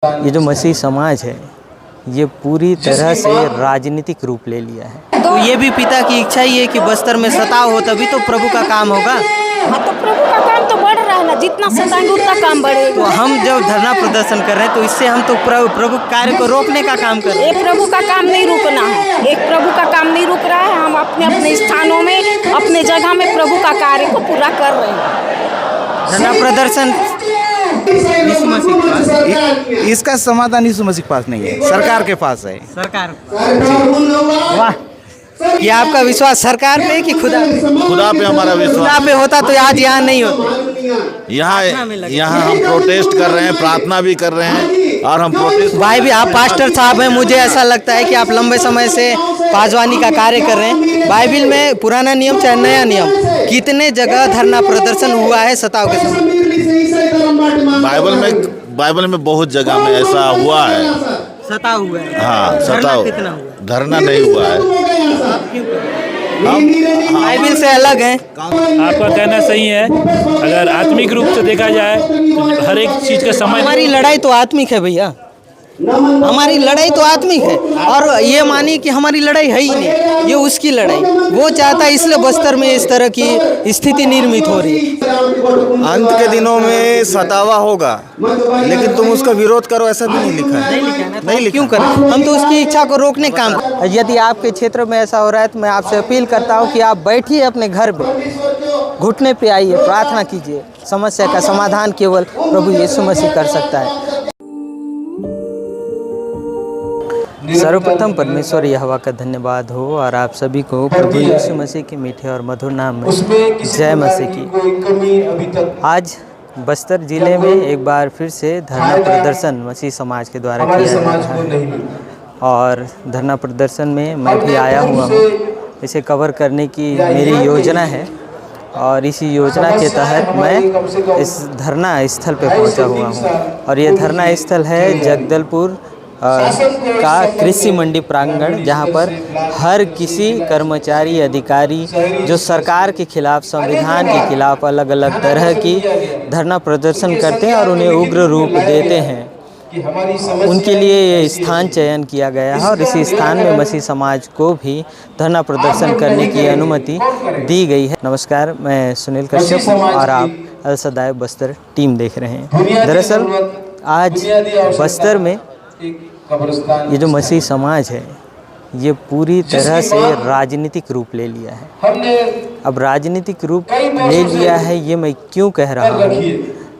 ये जो मसीह समाज है ये पूरी तरह से राजनीतिक रूप ले लिया है। तो ये भी पिता की इच्छा ही है कि बस्तर में सताव हो, तभी तो प्रभु का काम होगा। हाँ, तो प्रभु का काम तो बढ़ रहा है ना, जितना सताएंगे उतना काम बढ़ेगा। तो हम जब धरना प्रदर्शन कर रहे हैं तो इससे हम तो प्रभु कार्य को रोकने का काम कर रहे हैं। एक प्रभु का काम नहीं रुकना है, एक प्रभु का काम नहीं रुक रहा है। हम अपने अपने स्थानों में, अपने जगह में प्रभु का कार्य को पूरा कर रहे हैं। धरना प्रदर्शन यीशु मसीह के पास, इसका समाधान यीशु मसीह के पास नहीं है, सरकार के पास है। सरकार। वाह, ये आपका विश्वास सरकार पे कि खुदा पे? खुदा पे हमारा खुदा विश्वास। पे होता तो आज यहाँ नहीं होते। यहाँ हम प्रोटेस्ट कर रहे हैं, प्रार्थना भी कर रहे हैं और हम प्रोटेस्ट। भाई भी आप पास्टर साहब हैं, मुझे ऐसा लगता है कि आप लंबे समय से पासवानी का कार्य कर रहे हैं। बाइबिल में पुराना नियम चाहे नया नियम, कितने जगह धरना प्रदर्शन हुआ है सताव के समय? बाइबल में बहुत जगह में ऐसा हुआ है। सताव हुआ है। हाँ, सताव। कितना हुआ? धरना नहीं हुआ है। बाइबिल से अलग है। आपका कहना सही है। अगर आत्मिक रूप से देखा जाए तो हर एक चीज का समय। हमारी लड़ाई तो आत्मिक है भैया, हमारी लड़ाई तो आत्मिक है। और ये मानिए कि हमारी लड़ाई है ही नहीं, ये उसकी लड़ाई। वो चाहता है, इसलिए बस्तर में इस तरह की स्थिति निर्मित हो रही है। अंत के दिनों में सतावा होगा, लेकिन तुम उसका विरोध करो ऐसा भी नहीं लिखा है। नहीं लिखा। क्यों करें? हम तो उसकी इच्छा को रोकने काम। यदि आपके क्षेत्र में ऐसा हो रहा है तो मैं आपसे अपील करता हूँ कि आप बैठिए अपने घर पे, घुटने पे आइए, प्रार्थना कीजिए। समस्या का समाधान केवल प्रभु यीशु मसीह कर सकता है। सर्वप्रथम परमेश्वर यहोवा का धन्यवाद हो और आप सभी को प्रभु यीशु मसीह के मीठे और मधुर नाम में जय मसीह की। आज बस्तर जिले में एक बार फिर से धरना प्रदर्शन मसीह समाज के द्वारा किया जा रहा है और धरना प्रदर्शन में मैं भी आया हुआ हूँ। इसे कवर करने की मेरी योजना है और इसी योजना के तहत मैं इस धरना स्थल पर पहुँचा हुआ हूँ। और ये धरना स्थल है जगदलपुर का कृषि मंडी प्रांगण, जहां पर हर किसी कर्मचारी अधिकारी जो सरकार के खिलाफ, संविधान के खिलाफ अलग अलग तरह की धरना प्रदर्शन करते हैं और उन्हें उग्र रूप देते हैं, उनके लिए ये स्थान चयन किया गया है। और इसी स्थान में मसीह समाज को भी धरना प्रदर्शन करने की अनुमति दी गई है। नमस्कार, मैं सुनील कश्यप और आप अल सदाए बस्तर टीम देख रहे हैं। दरअसल आज बस्तर में ये जो मसीह समाज है ये पूरी तरह से राजनीतिक रूप ले लिया है। अब राजनीतिक रूप ले लिया है, ये मैं क्यों कह रहा हूँ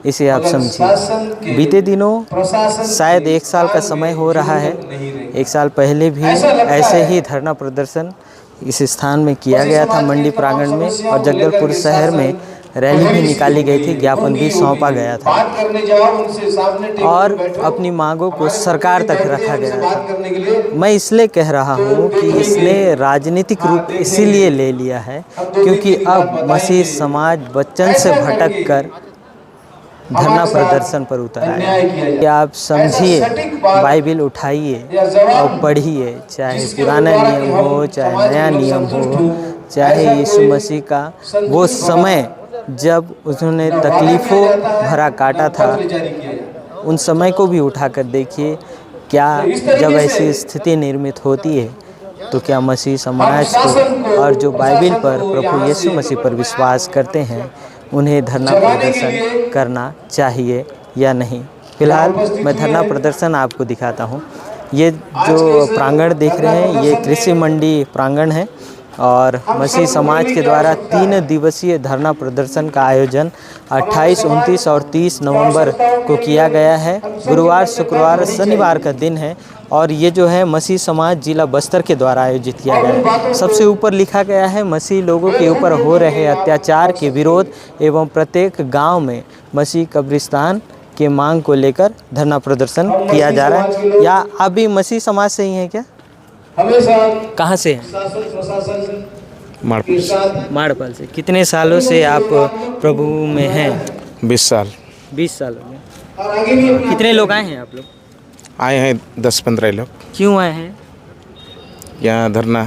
इसे आप समझिए। बीते दिनों शायद 1 साल का समय हो रहा है, 1 साल पहले भी ऐसे ही धरना प्रदर्शन इस स्थान में किया गया था, मंडी प्रांगण में, और जगदलपुर शहर में रैली भी निकाली गई थी, ज्ञापन भी सौंपा गया था और अपनी मांगों को सरकार तक रखा गया था। मैं इसलिए कह रहा हूँ कि इसने राजनीतिक रूप इसीलिए ले लिया है क्योंकि अब मसीह समाज वचन से भटक कर धरना प्रदर्शन पर उतर आया है। आप समझिए, बाइबिल उठाइए और पढ़िए, चाहे पुराना नियम हो चाहे नया नियम हो, चाहे यीशु मसीह का वो समय जब उन्होंने तकलीफ़ों भरा काटा था, उन समय को भी उठाकर देखिए। क्या जब ऐसी स्थिति निर्मित होती है तो क्या मसीह समाज को और जो बाइबिल पर, प्रभु यीशु मसीह पर विश्वास करते हैं, उन्हें धरना प्रदर्शन करना चाहिए या नहीं? फिलहाल मैं धरना प्रदर्शन आपको दिखाता हूँ। ये जो प्रांगण देख रहे हैं ये कृषि मंडी प्रांगण है और मसीह समाज के द्वारा 3 दिवसीय धरना प्रदर्शन का आयोजन 28, 29 और 30 नवंबर को किया गया है। गुरुवार, शुक्रवार, शनिवार का दिन है और ये जो है मसीह समाज जिला बस्तर के द्वारा आयोजित किया गया है। सबसे ऊपर लिखा गया है मसीह लोगों के ऊपर हो रहे अत्याचार के विरोध एवं प्रत्येक गाँव में मसीह कब्रिस्तान के मांग को लेकर धरना प्रदर्शन किया जा रहा है। या आप भी मसीह समाज से ही हैं क्या? कहाँ से हैं? माड़पाल से। कितने सालों से आप प्रभु में हैं? 20 साल। 20 साल हो गए। कितने लोग आए हैं आप लोग? आए हैं 10-15 लोग। क्यों आए हैं यहाँ धरना?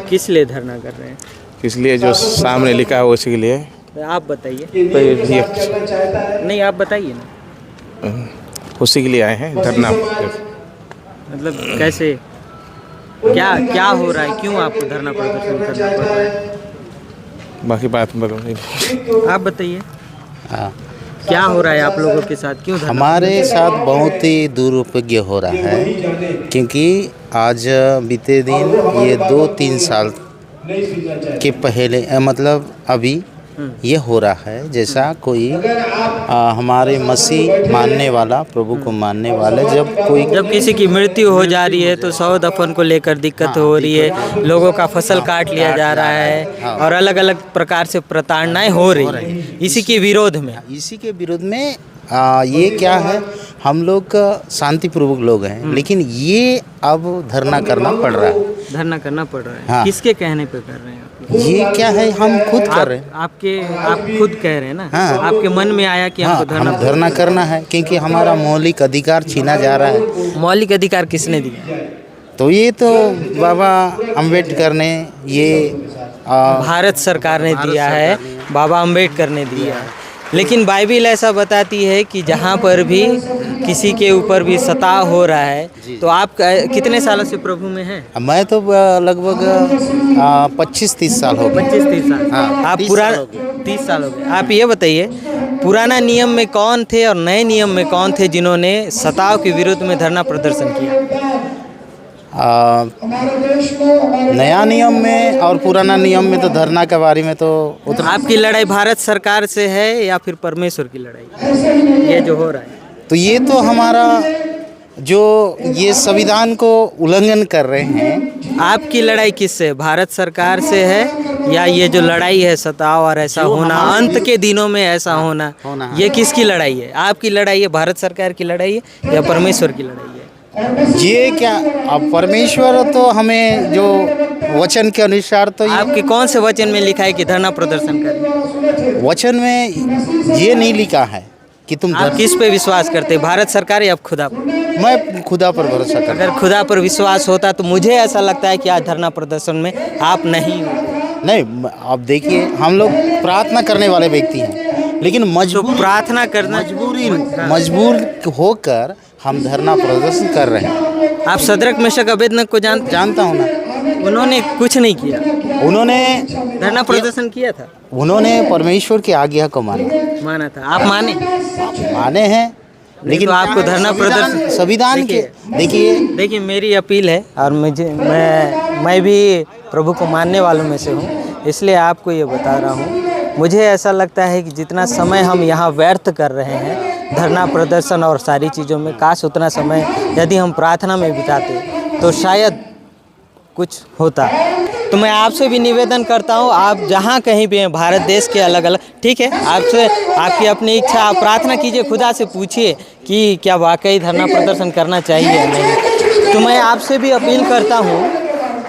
किस लिए धरना कर रहे हैं? इसलिए जो सामने लिखा है उसी के लिए। आप बताइए। तो ये नहीं, आप बताइए ना। उसी के लिए आए हैं धरना। मतलब कैसे, क्या क्या हो रहा है, क्यों आपको धरना प्रदर्शन करना पड़ रहा है? बाकी बात बताइए। आप बताइए हाँ, क्या हो रहा है आप लोगों के साथ, क्यों धरना? हमारे साथ बहुत ही दुरुपयोग हो रहा है, क्योंकि आज बीते दिन ये 2-3 साल के पहले मतलब अभी ये हो रहा है जैसा कोई हमारे मसीह मानने वाला, प्रभु को मानने वाले, जब किसी की मृत्यु हो जा रही है तो शव दफन को लेकर दिक्कत हो रही है, लोगों का फसल काट लिया जा रहा है और अलग अलग प्रकार से प्रताड़नाएं हो रही है, इसी के विरोध में ये क्या है, हम लोग शांतिपूर्वक लोग हैं, लेकिन ये अब धरना करना पड़ रहा है। धरना करना पड़ रहा है। हाँ। किसके कहने पे कर रहे हैं आप? ये क्या है, हम खुद कर रहे हैं। आप खुद कह रहे हैं ना? हाँ। आपके मन में आया कि हमको हम धरना करना है, क्योंकि हमारा मौलिक अधिकार छीना जा रहा है। मौलिक अधिकार किसने दिया? तो ये तो बाबा अम्बेडकर ने, ये भारत सरकार ने दिया है, बाबा अम्बेडकर ने दिया है। लेकिन बाइबिल ऐसा बताती है कि जहाँ पर भी किसी के ऊपर भी सताव हो रहा है, तो आप कितने सालों से प्रभु में हैं? मैं तो लगभग 25-30 साल हो गए। 25-30 साल। हाँ, आप 30 पुराना साल हो गए। 30 साल हो गए। आप ये बताइए, पुराना नियम में कौन थे और नए नियम में कौन थे जिन्होंने सताव के विरुद्ध में धरना प्रदर्शन किया? नया नियम में और पुराना नियम में तो धरना के बारे में तो उतना। आपकी लड़ाई भारत सरकार से है या फिर परमेश्वर की लड़ाई, ये जो हो रहा है? तो ये तो हमारा जो ये संविधान को उल्लंघन कर रहे हैं। आपकी लड़ाई किससे, भारत सरकार से है या ये जो लड़ाई है सताव और ऐसा होना, अंत के दिनों में ऐसा होना, ये किसकी लड़ाई है? आपकी लड़ाई है, भारत सरकार की लड़ाई है या परमेश्वर की लड़ाई है? ये क्या, अब परमेश्वर तो हमें जो वचन के अनुसार तो आपके कौन से वचन में लिखा है कि धरना प्रदर्शन करें? वचन में ये नहीं लिखा है कि तुम आप किस पे विश्वास करते हैं, भारत सरकार या खुदा पर? मैं खुदा पर भरोसा करता अगर खुदा पर विश्वास होता तो मुझे ऐसा लगता है कि आज धरना प्रदर्शन में आप नहीं होते। नहीं। अब देखिए, हम लोग प्रार्थना करने वाले व्यक्ति हैं, लेकिन तो प्रार्थना करना मजबूर होकर हम धरना प्रदर्शन कर रहे हैं। आप शद्रक मेशक अबेदनगो को जानता हूँ ना। उन्होंने कुछ नहीं किया, उन्होंने धरना प्रदर्शन किया था, उन्होंने परमेश्वर की आज्ञा को माना था। आप माने हैं, लेकिन तो आपको धरना प्रदर्शन संविधान के देखिए मेरी अपील है, और मैं भी प्रभु को मानने वालों में से हूँ, इसलिए आपको ये बता रहा हूँ। मुझे ऐसा लगता है कि जितना समय हम यहाँ व्यर्थ कर रहे हैं धरना प्रदर्शन और सारी चीज़ों में, काश उतना समय यदि हम प्रार्थना में बिताते तो शायद कुछ होता। तो मैं आपसे भी निवेदन करता हूँ, आप जहाँ कहीं भी हैं भारत देश के अलग अलग, ठीक है, आपसे आपकी अपनी इच्छा, आप प्रार्थना कीजिए, खुदा से पूछिए कि क्या वाकई धरना प्रदर्शन करना चाहिए या नहीं। तो मैं आपसे भी अपील करता हूँ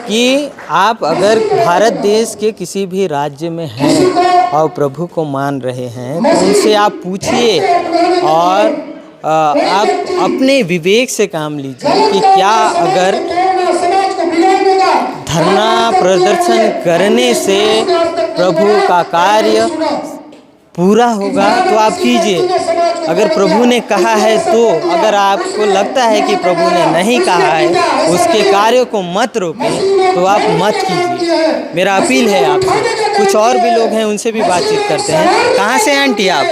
कि आप अगर भारत देश के किसी भी राज्य में हैं और प्रभु को मान रहे हैं तो उनसे आप पूछिए और आप अपने विवेक से काम लीजिए कि क्या अगर धरना प्रदर्शन करने से प्रभु का कार्य पूरा होगा तो आप कीजिए। अगर प्रभु ने कहा है तो, अगर आपको लगता है कि प्रभु ने नहीं कहा है, उसके कार्यों को मत रोकें, तो आप मत कीजिए। मेरा अपील है आपसे। कुछ और भी लोग हैं, उनसे भी बातचीत करते हैं। कहाँ से आंटी आप?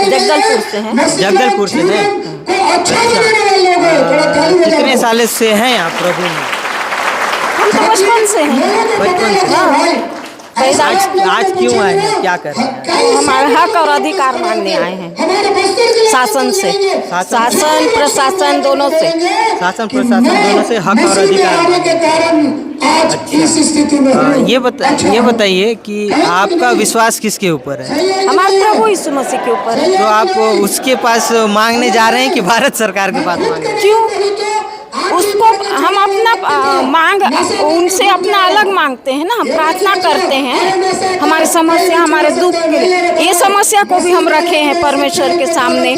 जगदलपुर से हैं। जगदलपुर से हैं। अच्छा, कितने साल से हैं आप प्रभु में? हम तो बचपन से हैं। बचपन से। हाँ। आज क्यों आए हैं, क्या कर रहे हैं? हमारे हक और अधिकार मांगने आए हैं, शासन से, शासन प्रशासन दोनों से, शासन प्रशासन दोनों से हक और अधिकार। अच्छा, ये बताइए कि आपका विश्वास किसके ऊपर है? हमारे प्रभु यीशु मसीह के ऊपर है। तो आप उसके पास मांगने जा रहे हैं कि भारत सरकार के पास मांगने? क्यों? उसको हम अपना मांग उनसे अपना अलग मांगते हैं ना, हम प्रार्थना करते हैं हमारे समस्या हमारे दुख के लिए। ये समस्या को भी हम रखे हैं परमेश्वर के सामने।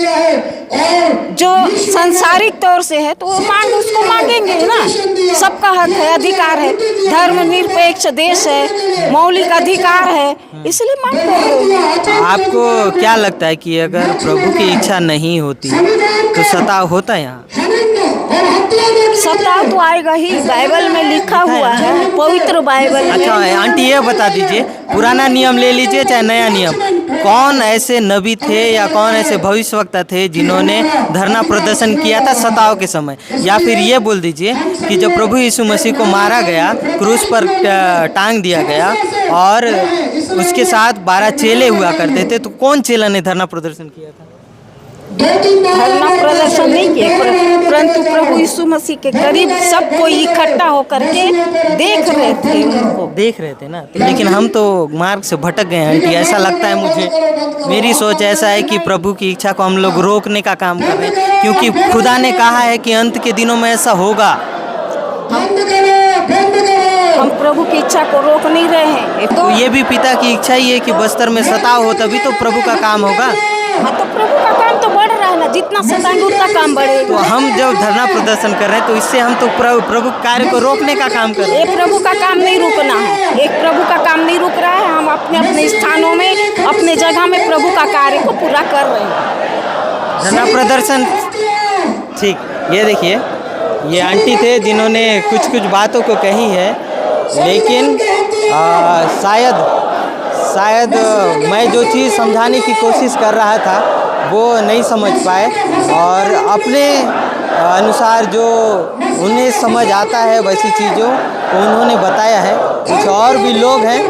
जो सांसारिक तौर से है तो वो मांग उसको मांगेंगे ना, सबका हक है, अधिकार है, धर्मनिरपेक्ष देश है, मौलिक अधिकार है, इसलिए मांग कर रहे हैं। आपको क्या लगता है कि अगर प्रभु की इच्छा नहीं होती तो सताव होता है यहाँ? सताव तो आएगा ही, बाइबल में लिखा हुआ है, पवित्र बाइबल में। अच्छा आंटी ये बता दीजिए, पुराना नियम ले लीजिए चाहे नया नियम, कौन ऐसे नबी थे या कौन ऐसे भविष्यवक्ता थे जिन्होंने धरना प्रदर्शन किया था सताव के समय? या फिर ये बोल दीजिए कि जब प्रभु यीशु मसीह को मारा गया, क्रूस पर टांग दिया गया और उसके साथ 12 चेले हुआ करते थे, तो कौन चेला ने धरना प्रदर्शन किया था? धरना प्रदर्शन नहीं किए, परंतु प्रभु यीशु मसीह के करीब सब कोई इकट्ठा होकर के देख रहे थे, उनको देख रहे थे ना। तो लेकिन हम तो मार्ग से भटक गए हैं आंटी, ऐसा लगता है मुझे। मेरी सोच ऐसा है कि प्रभु की इच्छा को हम लोग रोकने का काम कर रहे हैं, क्योंकि खुदा ने कहा है कि अंत के दिनों में ऐसा होगा। हम प्रभु की इच्छा को रोक नहीं रहे हैं। तो ये भी पिता की इच्छा ही है कि बस्तर में सताव हो, तभी तो प्रभु का काम होगा। हाँ, तो प्रभु का काम तो बढ़ रहा है ना, जितना सताएंगे उतना काम बढ़ेगा। तो हम जब धरना प्रदर्शन कर रहे हैं तो इससे हम तो प्रभु कार्य को रोकने का काम कर रहे हैं। एक प्रभु का काम नहीं रुकना है, एक प्रभु का काम नहीं रुक रहा है। हम अपने अपने स्थानों में, अपने जगह में प्रभु का कार्य को पूरा कर रहे हैं। धरना प्रदर्शन ठीक, ये देखिए ये आंटी थे जिन्होंने कुछ कुछ बातों को कही है, लेकिन शायद मैं जो चीज़ समझाने की कोशिश कर रहा था वो नहीं समझ पाए, और अपने अनुसार जो उन्हें समझ आता है वैसी चीज़ों को उन्होंने बताया है। कुछ और भी लोग हैं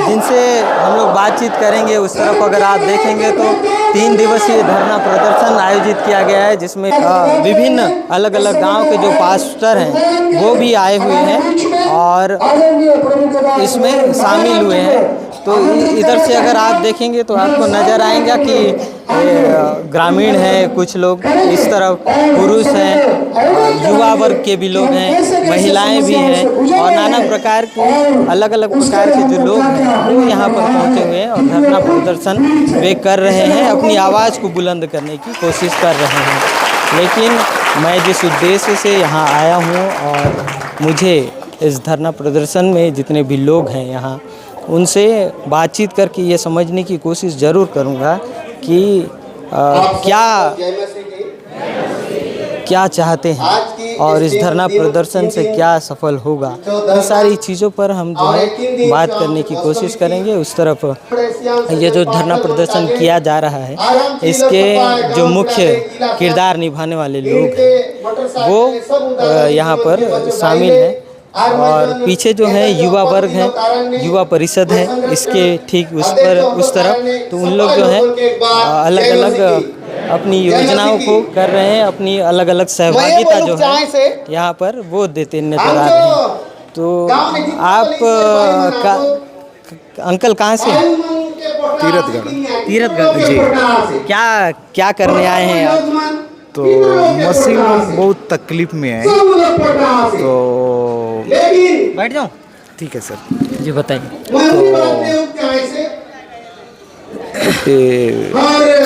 जिनसे हम लोग बातचीत करेंगे। उस तरफ अगर आप देखेंगे तो 3 दिवसीय धरना प्रदर्शन आयोजित किया गया है, जिसमें विभिन्न अलग अलग गांव के जो पास्टर हैं वो भी आए हुए हैं और इसमें शामिल हुए हैं। तो इधर से अगर आप देखेंगे तो आपको नज़र आएगा कि ग्रामीण हैं, कुछ लोग इस तरफ पुरुष हैं, युवा वर्ग के भी लोग हैं, महिलाएं भी हैं, और नाना प्रकार के अलग अलग प्रकार के जो लोग हैं वो यहाँ पर पहुँचे हुए हैं और धरना प्रदर्शन वे कर रहे हैं, अपनी आवाज़ को बुलंद करने की कोशिश कर रहे हैं। लेकिन मैं जिस उद्देश्य से यहाँ आया हूँ और मुझे इस धरना प्रदर्शन में जितने भी लोग हैं यहाँ उनसे बातचीत करके ये समझने की कोशिश ज़रूर करूँगा कि क्या चाहते हैं और इस धरना प्रदर्शन से क्या सफल होगा। इन सारी चीज़ों पर हम जो है बात करने की कोशिश करेंगे। उस तरफ ये जो धरना प्रदर्शन किया जा रहा है, इसके जो मुख्य किरदार निभाने वाले लोग हैं वो यहाँ पर शामिल हैं, और पीछे जो है युवा वर्ग है, युवा परिषद है, इसके ठीक उस तरफ तो उन लोग जो हैं अलग अलग अपनी योजनाओं को कर रहे हैं, अपनी अलग अलग सहभागिता जो है यहाँ पर वो देते नजर आ रहे हैं। तो आप अंकल कहाँ से? तीरथगढ़ जी। क्या करने आए हैं आप? तो मसीह लोग बहुत तकलीफ में है, तो बैठ जाऊँ? ठीक है सर जी बताइए।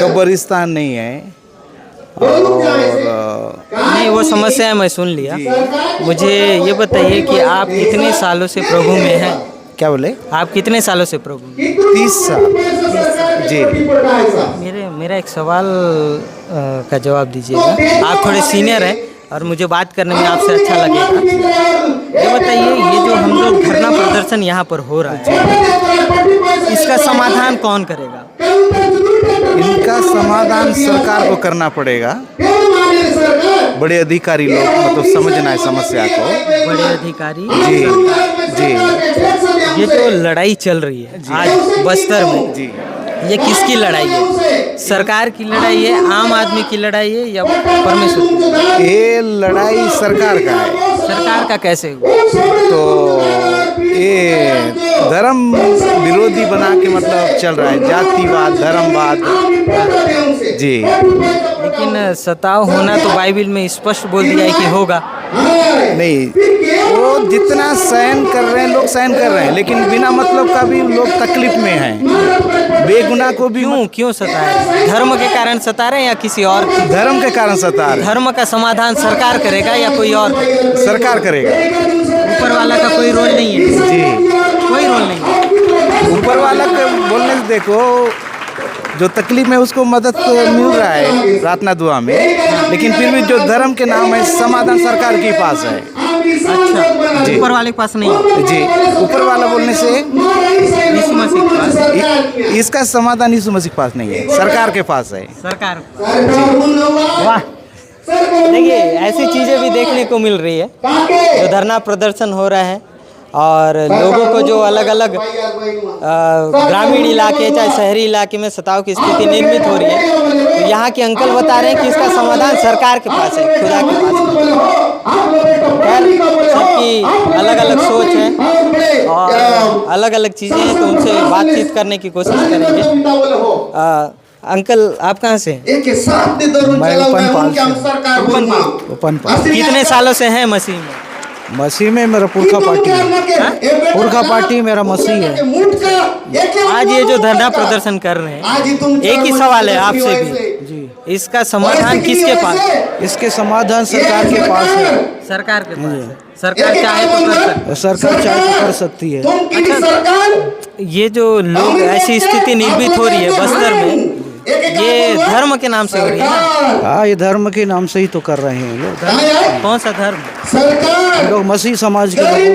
कब्रिस्तान नहीं है और नहीं, वो समस्या है, मैं सुन लिया। मुझे ये बताइए कि आप कितने सालों से प्रभु में हैं? क्या बोले? आप कितने सालों से प्रभु में? 30 साल जी। मेरा एक सवाल का जवाब दीजिएगा। आप थोड़े सीनियर हैं और मुझे बात करने में आपसे अच्छा लगेगा। ये बताइए, ये जो हम लोग धरना प्रदर्शन यहाँ पर हो रहा है, इसका समाधान कौन करेगा? इनका समाधान सरकार को करना पड़ेगा। बड़े अधिकारी लोग मतलब समझना है समस्या को। बड़े अधिकारी जी जी। ये जो लड़ाई चल रही है आज बस्तर में जी, ये किसकी लड़ाई है? सरकार की लड़ाई है, आम आदमी की लड़ाई है, या परमेश्वर की? ये लड़ाई सरकार का है। सरकार का कैसे हुआ? तो ये धर्म विरोधी बना के मतलब चल रहा है, जातिवाद, धर्मवाद जी। लेकिन सताव होना तो बाइबिल में स्पष्ट बोल दिया है कि होगा। नहीं, वो जितना सहन कर रहे हैं लोग सहन कर रहे हैं, लेकिन बिना मतलब का भी लोग तकलीफ में हैं। बेगुनाह को भी क्यों सता रहे? धर्म के कारण सता रहे हैं या किसी और? धर्म के कारण सता रहे हैं। धर्म का समाधान सरकार करेगा या कोई और? सरकार करेगा। ऊपर वाला का कोई रोल नहीं है? जी, कोई रोल नहीं है। ऊपर वाला के बोलने से देखो, जो तकलीफ में उसको मदद तो मिल रहा है प्रार्थना दुआ में, लेकिन फिर भी जो धर्म के नाम है समाधान सरकार के पास है। अच्छा, जी। ऊपर वाले के पास नहीं है? जी, ऊपर वाला बोलने से यीशु मसीह के पास? इसका समाधान यीशु मसीह के पास नहीं है, सरकार के पास है। सरकार। वाह, देखिए ऐसी चीज़ें भी देखने को मिल रही है, जो धरना प्रदर्शन हो रहा है और लोगों को जो अलग अलग ग्रामीण इलाके चाहे शहरी इलाके में सताव की स्थिति निर्मित हो रही है, तो यहाँ के अंकल बता रहे हैं कि इसका समाधान सरकार के पास है, खुदा के पास नहीं। खैर, सबकी अलग अलग सोच है और अलग अलग चीज़ें हैं, तो उनसे बातचीत करने की कोशिश करेंगे। अंकल, आप कहाँ से हैं? मैं उपनपाल। कितने सालों से हैं मसीह में? मसीह में मेरा पुरखा पार्टी है। पुरखा पार्टी मेरा मसीह है। आज ये जो धरना प्रदर्शन कर रहे हैं, एक ही सवाल है आपसे भी, इसका समाधान किसके पास? इसके समाधान सरकार के पास है। सरकार के पास है। सरकार चाहे तो कर सकती है। सरकार चाहे तो कर सकती है। अच्छा, ये जो लोग ऐसी स्थिति निर्मित हो रही है बस्तर में, ये धर्म के नाम से हो रही है ना? हाँ, ये धर्म के नाम से ही तो कर रहे हैं लोग। कौन सा धर्म? लोग मसीह समाज के लोगों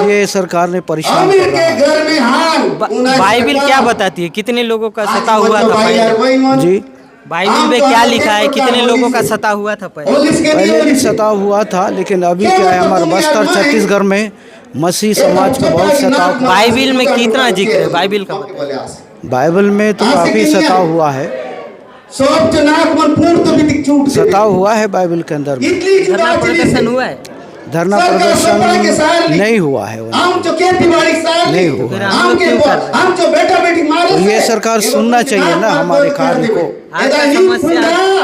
को ये सरकार ने परेशान कर रहा है। बाइबिल क्या बताती है? कितने लोगों का सता हुआ था पहले? जी, बाइबिल में क्या लिखा है? कितने लोगों का सता हुआ था पहले भी सताव हुआ था, लेकिन अभी क्या है, हमारे बस्तर छत्तीसगढ़ में मसीह समाज को बहुत सताव। बाइबिल में कितना जिक्र है? बाइबिल का बताइए। बाइबल में तो काफी सताव हुआ है। सताव हुआ है बाइबल के अंदर में। धरना प्रदर्शन हुआ है? धरना प्रदर्शन नहीं हुआ है, नहीं हुआ। फिर हम लोग क्यों कर रहे हैं? तो ये सरकार सुनना चाहिए ना हमारे कार्य को। आपका समस्या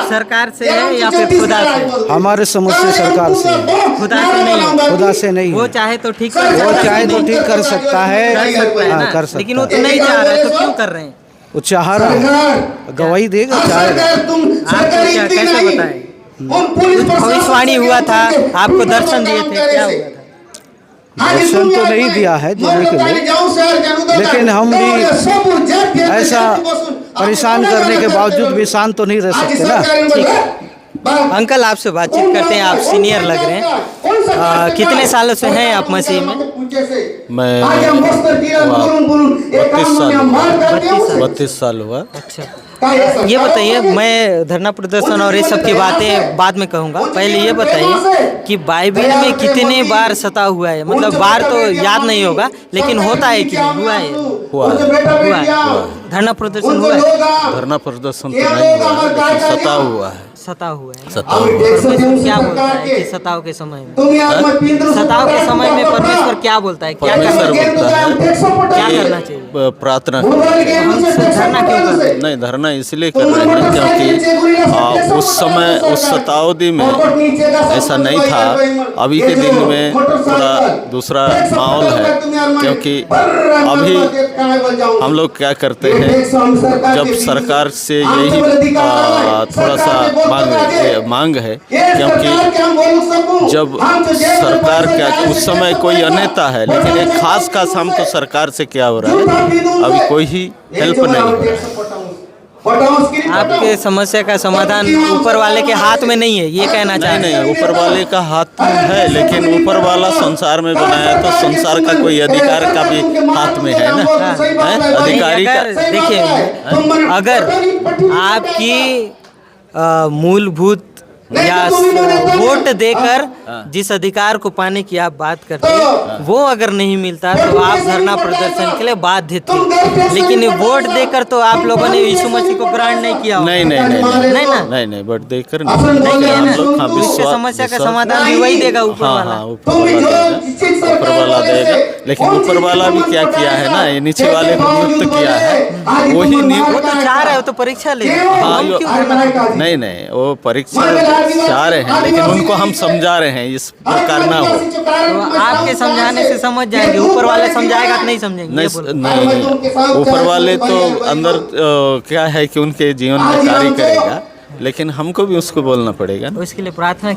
सरकार से है या फिर खुदा से? हमारे समस्या सरकार से है, खुदा से नहीं है। खुदा से नहीं वो है। चाहे तो ठीक वो चाहे तो ठीक कर सकता है, कर सकता है हाँ, ना? कर सकता लेकिन वो तो है। नहीं चाह रहा है, तो क्यों कर रहे हैं? वो चाह रहा है, गवाही देगा, चाहेगा। आपको क्या, कैसे बताएं? भविष्यवाणी हुआ था, आपको दर्शन दिए थे, क्या हुआ था? दर्शन तो नहीं दिया है देने के लिए, लेकिन हम भी ऐसा परेशान करने के बावजूद भी शांत तो नहीं रह सकते ना। अंकल, आपसे बातचीत करते हैं, आप सीनियर लग रहे हैं। कितने सालों से हैं आप मसीह में? मैं 32 साल हुआ। अच्छा, ये बताइए, मैं धरना प्रदर्शन और ये सब की बातें बाद में कहूँगा, पहले ये बताइए कि बाइबिल में कितने बार सता हुआ है? मतलब बार तो याद नहीं होगा, लेकिन होता है कि नहीं? हुआ है? हुआ है। धरना प्रदर्शन हुआ है? धरना प्रदर्शन तो नहीं हुआ है, लेकिन सताव हुआ है। सताव हुआ है। सताव परमेश्वर क्या बोलता है कि सताव के समय में? सताव के समय में परमेश्वर क्या बोलता है? क्या परमेश्वर करना चाहिए? बोलता है क्या कि करना चाहिए? प्रार्थना हम धरना क्यों कर रहे हैं? नहीं, धरना इसलिए कर रहे हैं क्योंकि उस समय उस शताब्दी में ऐसा नहीं था। अभी के दिन में थोड़ा दूसरा माहौल है, क्योंकि अभी हम लोग क्या करते हैं, जब सरकार से यही थोड़ा सा मांग है, क्योंकि जब सरकार क्या उस समय कोई अनेता है, लेकिन एक खास हमको सरकार से क्या हो रहा है, अभी कोई ही हेल्प नहीं हो रहा है। आपके समस्या का समाधान ऊपर वाले के हाथ में नहीं है, ये कहना चाह रहे हैं? नहीं, ऊपर वाले का हाथ है, लेकिन ऊपर वाला संसार में बनाया तो संसार का कोई अधिकार का भी हाथ में है ना, अधिकारी का। देखिए, अगर आपकी मूलभूत या वोट देकर जिस अधिकार को पाने की आप बात करते हैं वो अगर नहीं मिलता तो आप धरना प्रदर्शन के लिए बाध्य थे, लेकिन वोट देकर तो आप लोगों ने यीशु मसीह को ग्रहण नहीं किया। नहीं वोट देकर नहीं, इसके समस्या का समाधान भी वही देगा ऊपर वाला। ऊपर वाला देगा, लेकिन ऊपर वाला भी क्या किया है ना, ये नीचे वाले को नियुक्त किया है, वही वो तो चाह रहे हो तो परीक्षा ले। नहीं वो परीक्षा चाह रहे हैं, लेकिन उनको हम समझा रहे हैं इस प्रकार ना हो। तो आपके समझाने से समझ जाएंगे, ऊपर वाले समझाएगा तो नहीं समझेंगे। नहीं ऊपर वाले तो अंदर क्या है कि उनके जीवन में कार्य करेगा, लेकिन हमको भी उसको बोलना पड़ेगा ना। उसके लिए प्रार्थना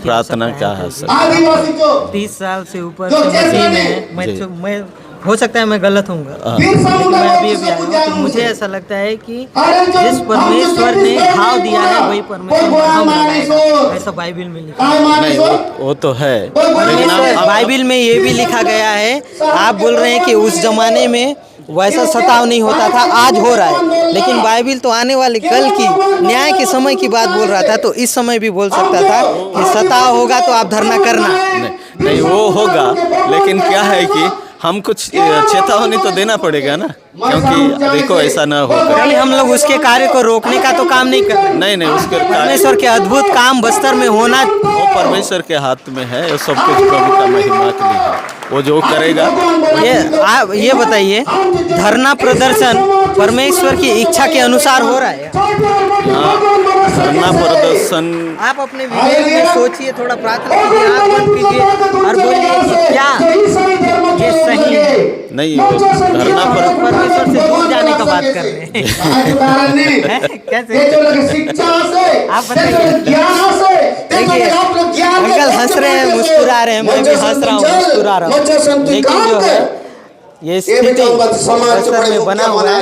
क्या है सर? 30 साल से ऊपर से मसीह में है। मैं हो सकता है मैं गलत होऊंगा, लेकिन मैं अभी आया हूँ, तो मुझे ऐसा लगता है कि जिस परमेश्वर ने घाव दिया है वही परमेश्वर ऐसा बाइबिल में लिखा है। नहीं वो तो है, परमेश्वर बाइबिल में ये भी लिखा गया है। आप बोल रहे हैं कि उस जमाने में वैसा सताव नहीं होता था, आज हो रहा है, लेकिन बाइबिल तो आने वाले कल की न्याय के समय की बात बोल रहा था, तो इस समय भी बोल सकता था कि सताव होगा तो आप धरना करना। नहीं वो होगा, लेकिन क्या है कि हम कुछ चेतावनी तो देना पड़ेगा ना, क्योंकि देखो ऐसा ना हो। हम लोग उसके कार्य को रोकने का तो काम नहीं कर रहे। नहीं उसके परमेश्वर के अद्भुत काम बस्तर में होना, वो परमेश्वर के हाथ में है, वो सब कुछ प्रभु का महिमा के लिए है, वो जो करेगा। ये बताइए, धरना प्रदर्शन परमेश्वर की इच्छा के अनुसार हो रहा है? धरना प्रदर्शन आप अपने विवेक में सोचिए, थोड़ा प्रार्थना कीजिए, आँख बंद कीजिए और बोलिए कि क्या ये सही है? नहीं धरना परमेश्वर से दूर जाने का बात कर रहे हैं। कैसे आप बताइए? देखिए अंकल हंस रहे हैं, मुस्कुरा रहे हैं, मैं भी हंस रहा हूँ, मुस्कुरा रहा हूँ, लेकिन जो है ये स्थिति बस्तर में बना हुआ है।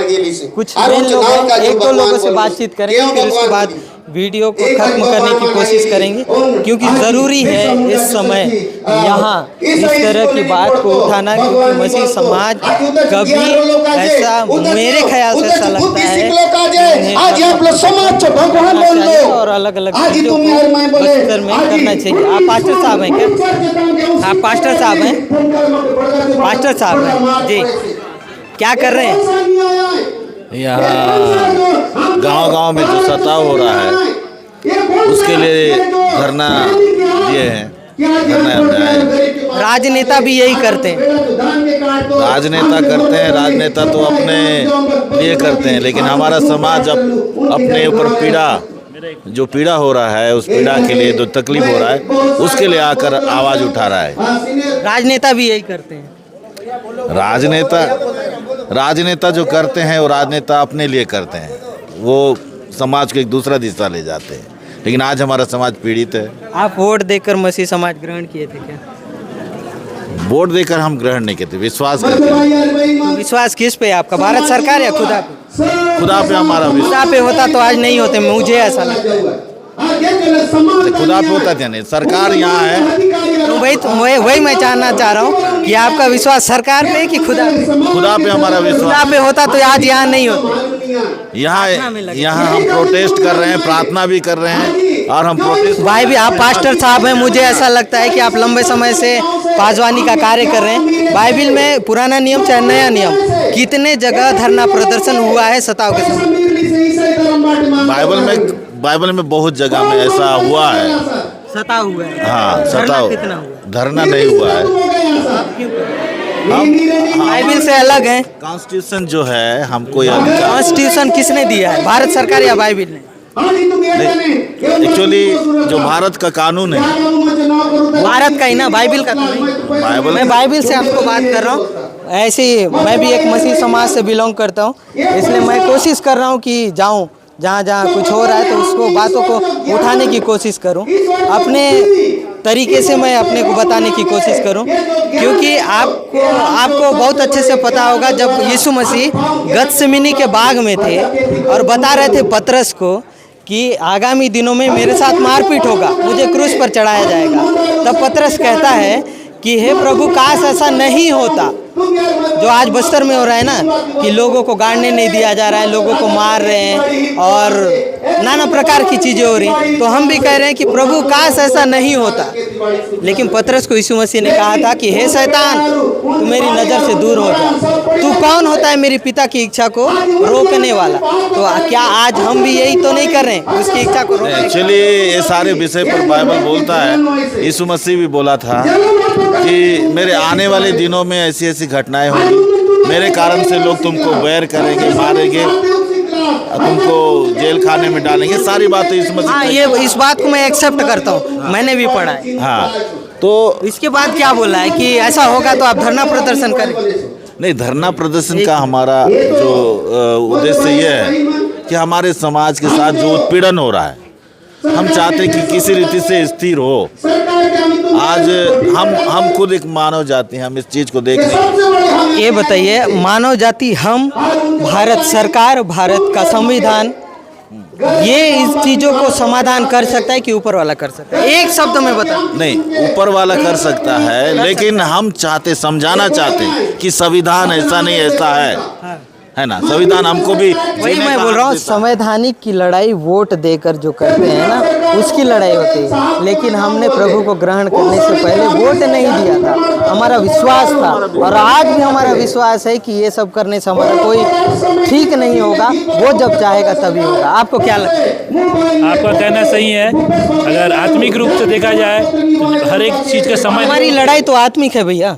कुछ मेन लोग हैं, 1-2 लोगों से बातचीत करेंगे, फिर उसके बाद वीडियो को खत्म करने की कोशिश करेंगे, क्योंकि ज़रूरी है इस समय यहाँ इस तरह की बात को उठाना, क्योंकि मसीह समाज कभी ऐसा, मेरे ख्याल से ऐसा लगता है, और अलग अलग चीज़ों को बस्तर में करना चाहिए। आप पास्टर साहब हैं क्या? आप पास्टर साहब हैं? पास्टर साहब हैं जी, क्या कर रहे हैं? यहाँ गांव में जो सताव हो रहा है उसके लिए धरना दिए हैं, राजनेता भी यही करते हैं। राजनेता तो अपने लिए करते हैं, लेकिन हमारा समाज अपने ऊपर जो पीड़ा हो रहा है, उस पीड़ा के लिए जो तकलीफ हो रहा है, उसके लिए आकर आवाज़ उठा रहा है। राजनेता भी यही करते हैं। राजनेता जो करते हैं वो राजनेता अपने लिए करते हैं, वो समाज को एक दूसरा दिशा ले जाते हैं, लेकिन आज हमारा समाज पीड़ित है। आप वोट देकर मसीह समाज ग्रहण किए थे क्या? वोट देकर हम ग्रहण नहीं करते, विश्वास करते हैं। तो विश्वास किस पे? आपका भारत सरकार या खुदा पे? खुदा पे हमारा विश्वास। खुदा पे होता तो आज नहीं होते, मुझे ऐसा लगता है। खुदा पे होता क्या नहीं, सरकार यहाँ है तो वही मैं जानना चाह रहा हूँ कि आपका विश्वास सरकार पे कि खुदा पे? खुदा पे हमारा विश्वास। खुदा पे होता तो आज यहाँ नहीं होता। यहाँ हम प्रोटेस्ट कर रहे हैं, प्रार्थना भी कर रहे हैं, और हम प्रोटेस्ट। भाई भी आप पास्टर साहब हैं, मुझे ऐसा लगता है कि आप लंबे समय से पासवानी का कार्य कर रहे हैं। बाइबिल में पुराना नियम चाहे नया नियम, कितने जगह धरना प्रदर्शन हुआ है सताव के समय? बाइबल में बहुत जगह में ऐसा हुआ है। सताव हुआ है? हाँ, सताव। कितना हुआ? धरना नहीं हुआ है। बाइबिल से अलग है। कॉन्स्टिट्यूशन जो है हमको, कॉन्स्टिट्यूशन किसने दिया है, भारत सरकार या बाइबिल ने? एक्चुअली जो भारत का कानून है, भारत का ही ना, बाइबिल का तो नहीं। मैं बाइबिल से आपको बात कर रहा हूँ। ऐसे ही मैं भी एक मसीह समाज से बिलोंग करता हूँ, इसलिए मैं कोशिश कर रहा हूँ कि जाऊँ जहाँ कुछ हो रहा है तो उसको बातों को उठाने की कोशिश करूं, अपने तरीके से मैं अपने को बताने की कोशिश करूं, क्योंकि आपको बहुत अच्छे से पता होगा जब यीशु मसीह गत्सेमनी के बाग में थे और बता रहे थे पतरस को कि आगामी दिनों में मेरे साथ मारपीट होगा, मुझे क्रूस पर चढ़ाया जाएगा, तब पतरस कहता है कि हे प्रभु काश ऐसा नहीं होता जो आज बस्तर में हो रहा है ना, कि लोगों को गाड़ने नहीं दिया जा रहा है, लोगों को मार रहे हैं और नाना प्रकार की चीज़ें हो रही हैं। तो हम भी कह रहे हैं कि प्रभु काश ऐसा नहीं होता। लेकिन पतरस को यीशु मसीह ने कहा था कि हे शैतान, तू मेरी नज़र से दूर हो जा, तू कौन होता है मेरे पिता की इच्छा को रोकने वाला। तो क्या आज हम भी यही तो नहीं कर रहे हैं, उसकी इच्छा को रोकने? एक्चुअली ये सारे विषय पर बाइबल बोलता है, यीशु मसीह भी बोला था कि मेरे आने वाले दिनों में ऐसी ऐसी घटनाएं होंगी, मेरे कारण से लोग तुमको बैर करेंगे, मारेंगे, तुमको जेल खाने में डालेंगे, सारी बातें यीशु मसीह। हाँ, ये इस बात को मैं एक्सेप्ट करता हूँ, मैंने भी पढ़ा है। हाँ, तो इसके बाद क्या बोला है कि ऐसा होगा तो आप धरना प्रदर्शन करें? नहीं, धरना प्रदर्शन का हमारा जो उद्देश्य ये है कि हमारे समाज के साथ जो उत्पीड़न हो रहा है, हम चाहते कि किसी रीति से स्थिर हो। आज हम खुद एक मानव जाति हैं, हम इस चीज़ को देख रहे हैं। ये बताइए, मानव जाति हम, भारत सरकार, भारत का संविधान, ये इस चीज़ों को समाधान कर सकता है कि ऊपर वाला कर सकता है? एक शब्द में बता। नहीं, ऊपर वाला कर सकता है, लेकिन हम चाहते, समझाना चाहते कि संविधान ऐसा नहीं, ऐसा है ना। संविधान हमको भी, वही मैं बोल रहा हूँ, संवैधानिक की लड़ाई वोट देकर जो करते हैं ना, उसकी लड़ाई होती है। लेकिन हमने प्रभु को ग्रहण करने से पहले वोट नहीं दिया था, हमारा विश्वास था, और आज भी हमारा विश्वास है कि ये सब करने से हमारा कोई ठीक नहीं होगा। वो जब चाहेगा तभी होगा। आपको क्या लगता है? आपका कहना सही है। अगर आत्मिक रूप से देखा जाए तो हर एक चीज़ का समय, हमारी लड़ाई तो आत्मिक है भैया,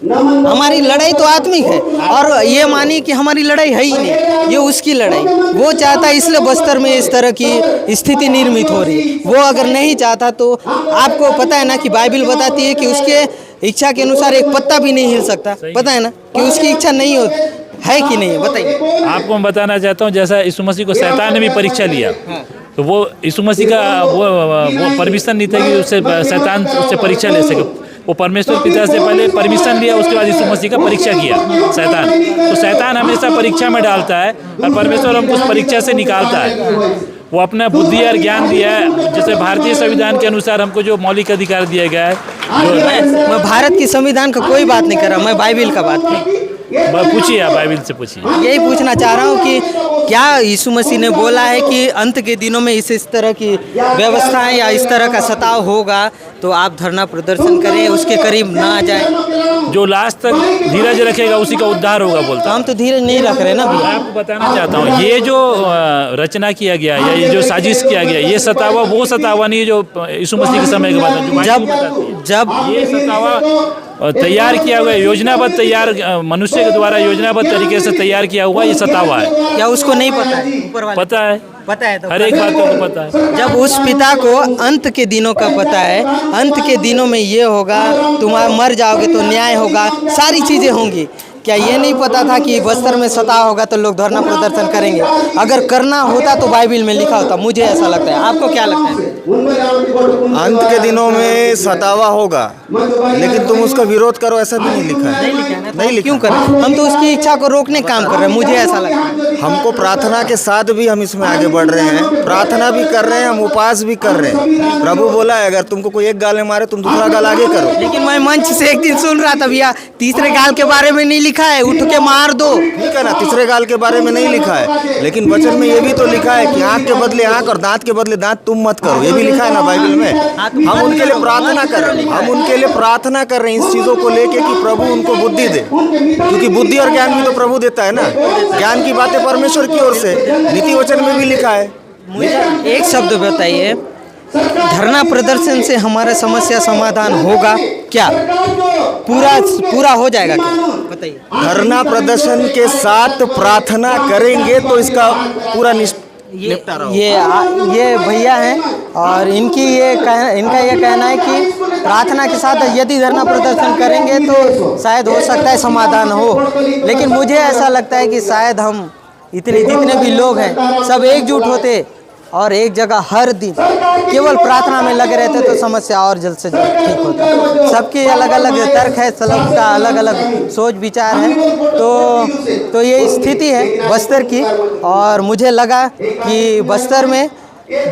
हमारी लड़ाई तो आत्मिक है। और ये मानिए कि हमारी लड़ाई है ही नहीं, ये उसकी लड़ाई। वो चाहता है, इसलिए बस्तर में इस तरह की स्थिति निर्मित हो रही है। वो अगर नहीं चाहता तो आपको पता है ना कि बाइबल बताती है कि उसके इच्छा के अनुसार एक पत्ता भी नहीं हिल सकता। पता है ना कि उसकी इच्छा नहीं होती है कि नहीं, बताइए। आपको मैं बताना चाहता हूँ, जैसा यीशु मसीह को शैतान ने भी परीक्षा लिया, तो वो यीशु मसीह का वो परमिशन नहीं था कि उससे शैतान उससे परीक्षा ले सके। वो परमेश्वर पिता से पहले परमिशन लिया, उसके बाद यीशु मसीह का परीक्षा किया शैतान। तो शैतान हमेशा परीक्षा में डालता है और परमेश्वर हमको उस परीक्षा से निकालता है। वो अपना बुद्धि और ज्ञान दिया है, जैसे भारतीय संविधान के अनुसार हमको जो मौलिक अधिकार दिया गया है। मैं भारत की संविधान का कोई बात नहीं कर रहा, मैं बाइबल का बात कर। पूछिए, आप बाइबल से पूछिए। यही पूछना चाह रहा हूँ कि क्या यीशु मसीह ने बोला है कि अंत के दिनों में इस तरह की व्यवस्थाएं या इस तरह का सताव होगा तो आप धरना प्रदर्शन करें, उसके करीब ना आ जाए। जो लास्ट तक धीरज रखेगा उसी का उद्धार होगा बोलता। हम तो धीरज नहीं रख रहे ना भैया। मैं आपको बताना चाहता हूँ, ये जो रचना किया गया या ये जो साजिश किया गया, ये सतावा वो सतावा नहीं है जो यीशु मसीह के समय के बाद जब ये सतावा तैयार किया हुआ है, योजनाबद्ध तैयार, मनुष्य के द्वारा योजनाबद्ध तरीके से तैयार किया हुआ ये सतावा है। क्या उसको नहीं पता है? ऊपर वाले पता है, पता है, तो हर एक बात को पता है। जब उस पिता को अंत के दिनों का पता है, अंत के दिनों में ये होगा, तुम मर जाओगे तो न्याय होगा, सारी चीज़ें होंगी, क्या ये नहीं पता था कि बस्तर में सताव होगा तो लोग धरना प्रदर्शन करेंगे? अगर करना होता तो बाइबल में लिखा होता, मुझे ऐसा लगता है। आपको क्या लगता है? अंत के दिनों में सतावा होगा, लेकिन तुम उसका विरोध करो, ऐसा भी नहीं लिखा है। नहीं लिखा। क्यों करें? हम तो उसकी इच्छा को रोकने का काम कर रहे हैं, मुझे ऐसा लगता है। हमको प्रार्थना के साथ भी हम इसमें आगे बढ़ रहे हैं, प्रार्थना भी कर रहे हैं, हम उपवास भी कर रहे हैं। प्रभु बोला है, अगर तुमको कोई एक गाल में मारे तुम दूसरा गाल आगे करो। लेकिन मैं मंच से एक दिन सुन रहा था भैया, तीसरे गाल के बारे में नहीं लिखा है, उठ के मार दो। ठीक है ना, तीसरे गाल के बारे में नहीं लिखा है, लेकिन वचन में ये भी तो लिखा है कि आँख के बदले आँख और दांत के बदले दांत तुम मत करो, ये भी लिखा है ना बाइबल में। हम उनके लिए प्रार्थना कर रहे हैं, हम उनके लिए प्रार्थना कर रहे हैं इस चीज़ों को लेके कि प्रभु उनको बुद्धि दे, क्योंकि बुद्धि और ज्ञान भी तो प्रभु देता है ना। ज्ञान की बातें परमेश्वर की ओर से नीति वचन में भी लिखा है। मुझे एक शब्द बताइए, धरना प्रदर्शन से हमारा समस्या समाधान होगा क्या? पूरा हो जाएगा क्या? बताइए। धरना प्रदर्शन के साथ प्रार्थना करेंगे तो इसका पूरा निपटारा होगा। ये भैया हैं और इनका ये कहना है कि प्रार्थना के साथ यदि धरना प्रदर्शन करेंगे तो शायद हो सकता है समाधान हो। लेकिन मुझे ऐसा लगता है कि शायद हम जितने भी लोग हैं सब एकजुट होते और एक जगह हर दिन केवल प्रार्थना में लगे रहते तो समस्या और जल्द से जल्द ठीक होता। सबके अलग अलग तर्क है, सबका अलग अलग सोच विचार है, तो ये स्थिति है बस्तर की। और मुझे लगा कि बस्तर में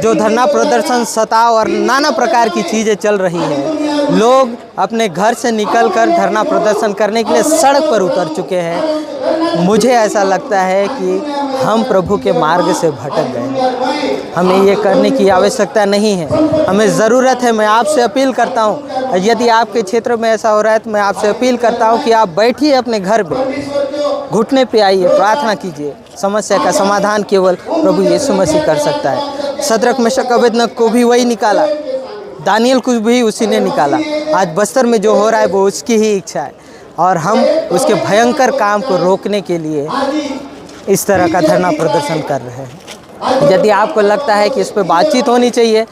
जो धरना प्रदर्शन, सताव और नाना प्रकार की चीज़ें चल रही हैं, लोग अपने घर से निकलकर धरना प्रदर्शन करने के लिए सड़क पर उतर चुके हैं। मुझे ऐसा लगता है कि हम प्रभु के मार्ग से भटक गए। हमें ये करने की आवश्यकता नहीं है, हमें ज़रूरत है। मैं आपसे अपील करता हूँ, यदि आपके क्षेत्र में ऐसा हो रहा है तो मैं आपसे अपील करता हूँ कि आप बैठिए अपने घर पे, घुटने पे आइए, प्रार्थना कीजिए। समस्या का समाधान केवल प्रभु यीशु मसीह कर सकता है। शद्रक मेशक अबेदनगो को भी वही निकाला, दानियल को भी उसी ने निकाला। आज बस्तर में जो हो रहा है वो उसकी ही इच्छा है और हम उसके भयंकर काम को रोकने के लिए इस तरह का धरना प्रदर्शन कर रहे हैं। यदि आपको लगता है कि इस पर बातचीत होनी चाहिए,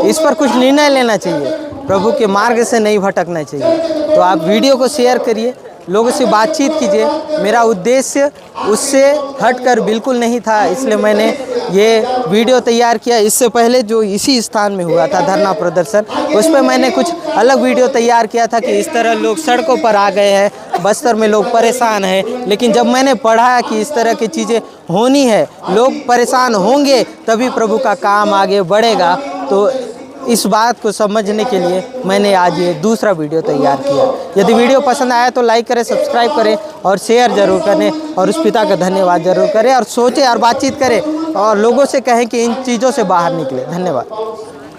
इस पर कुछ निर्णय लेना चाहिए, प्रभु के मार्ग से नहीं भटकना चाहिए, तो आप वीडियो को शेयर करिए, लोगों से बातचीत कीजिए। मेरा उद्देश्य उससे हटकर बिल्कुल नहीं था, इसलिए मैंने ये वीडियो तैयार किया। इससे पहले जो इसी स्थान में हुआ था धरना प्रदर्शन, उस पर मैंने कुछ अलग वीडियो तैयार किया था कि इस तरह लोग सड़कों पर आ गए हैं, बस्तर में लोग परेशान हैं। लेकिन जब मैंने पढ़ा कि इस तरह की चीज़ें होनी है, लोग परेशान होंगे तभी प्रभु का काम आगे बढ़ेगा, तो इस बात को समझने के लिए मैंने आज ये दूसरा वीडियो तैयार किया। यदि वीडियो पसंद आया तो लाइक करें, सब्सक्राइब करें और शेयर ज़रूर करें और उस पिता का धन्यवाद ज़रूर करें और सोचें और बातचीत करें और लोगों से कहें कि इन चीज़ों से बाहर निकले। धन्यवाद।